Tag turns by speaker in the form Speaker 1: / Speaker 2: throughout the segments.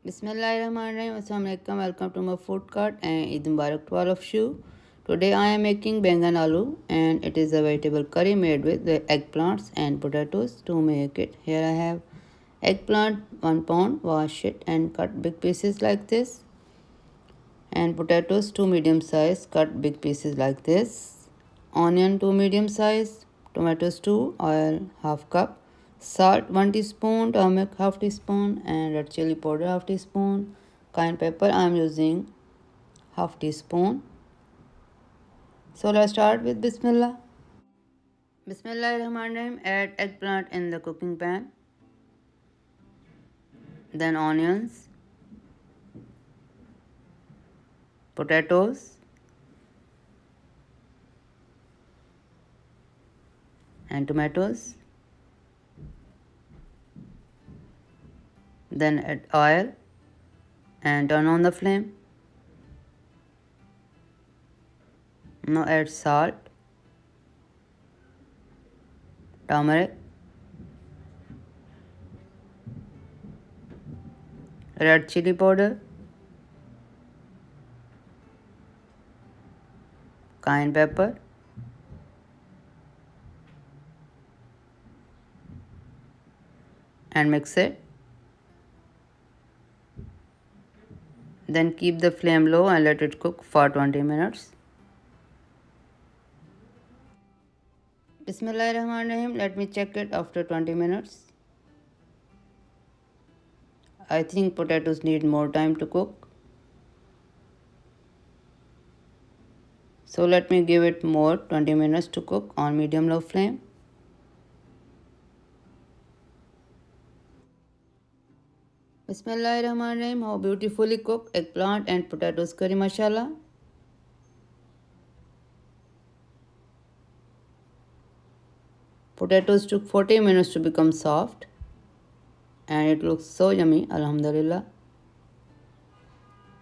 Speaker 1: Bismillahirrahmanirrahim. Assalamualaikum. Welcome to my food cart and Eid Mubarak to all of you. Today I am making Bangan Aloo and it is a vegetable curry made with the eggplants and potatoes. To make it, here I have eggplant 1 pound, wash it and cut big pieces like this. And potatoes 2 medium size, cut big pieces like this. Onion 2 medium size, tomatoes 2, oil half cup, salt 1 teaspoon, turmeric half teaspoon, and red chili powder half teaspoon. Cayenne pepper I am using half teaspoon. So let's start with Bismillah. Bismillahirrahmanirrahim. Add eggplant in the cooking pan. Then onions, potatoes, and tomatoes. Then add oil and turn on the flame. Now add salt, turmeric, red chili powder, cayenne pepper, and mix it. Then keep the flame low and let it cook for 20 minutes. Bismillahirrahmanirrahim. Let me check it after 20 minutes. I think potatoes need more time to cook. So let me give it more 20 minutes to cook on medium low flame. Bismillahirrahmanirrahim. How beautifully cooked eggplant and potatoes curry mashallah. Potatoes took 40 minutes to become soft and it looks so yummy, alhamdulillah.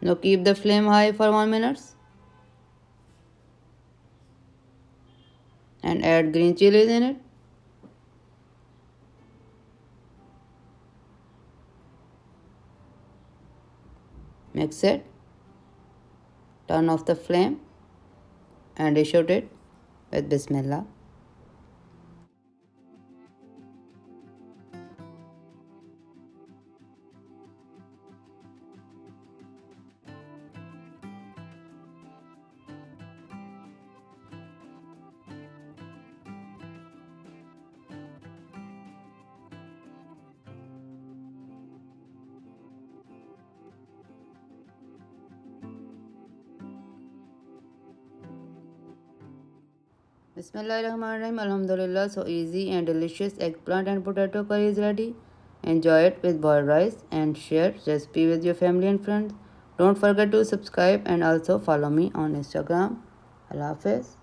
Speaker 1: Now keep the flame high for 1 minute and add green chilies in it. Mix it, turn off the flame and dish out it with Bismillah. Bismillahirrahmanirrahim. Alhamdulillah, so easy and delicious eggplant and potato curry is ready. Enjoy it with boiled rice and share recipe with your family and friends. Don't forget to subscribe and also follow me on Instagram. Allah Hafiz.